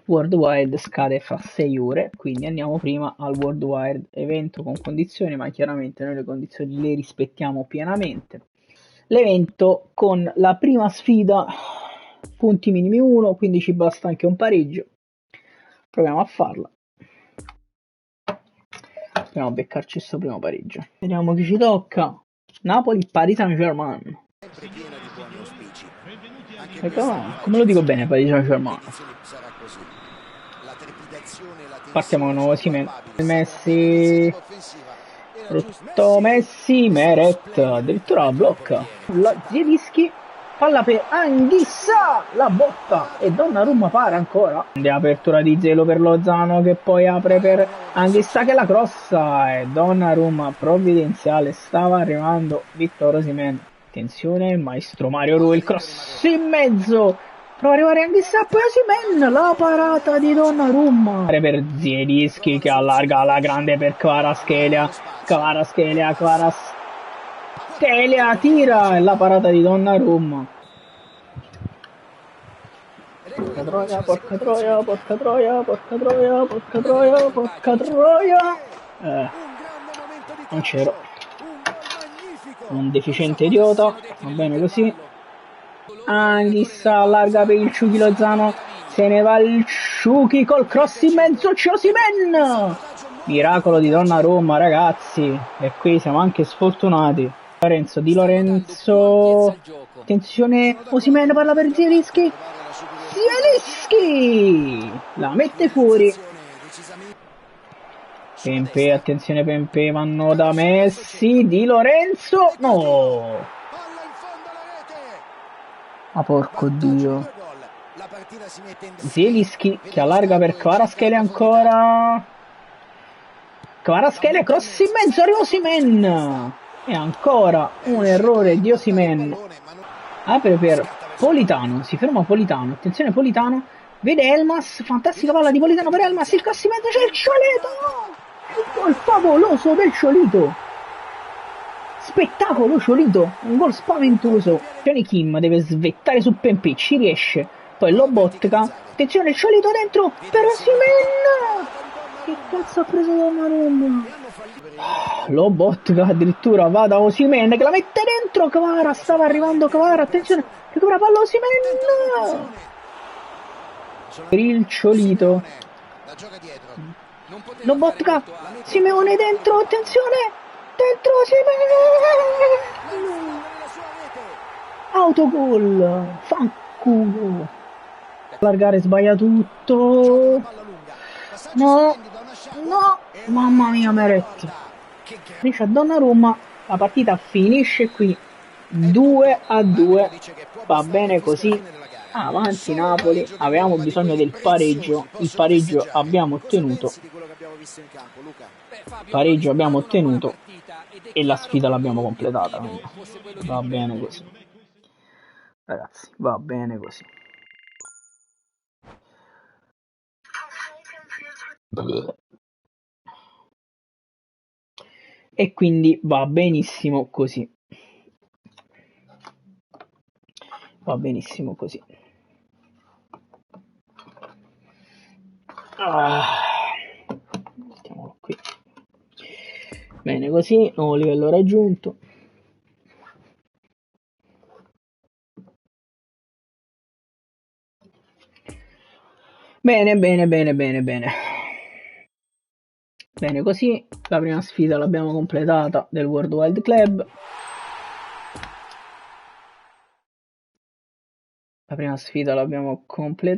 World Wide scade fra 6 ore, quindi andiamo prima al World Wide evento con condizioni, ma chiaramente noi le condizioni le rispettiamo pienamente. L'evento con la prima sfida, punti minimi 1, quindi ci basta anche un pareggio. Proviamo a farla. Proviamo a beccarci questo primo pareggio. Vediamo chi ci tocca. Napoli, Paris Saint-Germain. Come lo dico bene, Paris Saint-Germain? Partiamo con Osimhen. Messi. Rotto Messi, Meret. Addirittura la blocca. Zielinski. Palla per Anghissà, la botta e Donnarumma para ancora. Grande apertura di Zelo per Lozano che poi apre per Anghissà che la crossa e Donnarumma provvidenziale, stava arrivando Victor Osimhen. Attenzione, il maestro Mario Rui, il cross in mezzo. Prova ad arrivare Anghissà, poi Osimhen, la parata di Donnarumma. Per Zielinski che allarga la grande per Kvaratskhelia tira e la parata di Donnarumma. Porca troia. Non c'ero. Un deficiente idiota. Va bene così. Anghissà allarga per il Ciuchi Lozano. Se ne va il Ciuchi col cross in mezzo. Osimhen. Miracolo di Donnarumma, ragazzi. E qui siamo anche sfortunati. Di Lorenzo. Attenzione, Osimhen parla per Zielinski. La mette fuori. Pepe, attenzione Pepe, vanno da Messi. Di Lorenzo. No. Ma porco Dio. Zielinski che allarga per Kvaratskhelia ancora. Kvaratskhelia, cross in mezzo, arriva Osimhen. E ancora un errore di Osimhen. Apre per Politano, si ferma Politano, attenzione Politano, vede Elmas, fantastica palla di Politano per Elmas, il cross in mezzo, c'è il Ciolito! Il gol favoloso del Ciolito! Spettacolo Ciolito, un gol spaventoso. Johnny Kim deve svettare su Pepe, ci riesce, poi Lobotka, attenzione il Ciolito dentro, per Osimhen! Che cazzo ha preso Donnarumma? Lobotka addirittura va da Osimhen che la mette dentro. Kvara, stava arrivando Kvara, attenzione, recupera palla Osimhen per il Ciolito. Lobotka, Simeone dentro, attenzione, dentro Osimhen, autogol, fanculo. Allargare sbaglia tutto. No, mamma mia Meret. Finisce a Donnarumma, la partita finisce qui 2-2, va bene così, avanti Napoli, avevamo bisogno del pareggio, il pareggio abbiamo ottenuto e la sfida l'abbiamo completata, quindi va bene così, ragazzi, va bene così. E quindi va benissimo così. Va benissimo così. Mettiamolo qui. Bene così, nuovo livello raggiunto. Bene. Bene così, la prima sfida l'abbiamo completata del World Wide Club. La prima sfida l'abbiamo completata.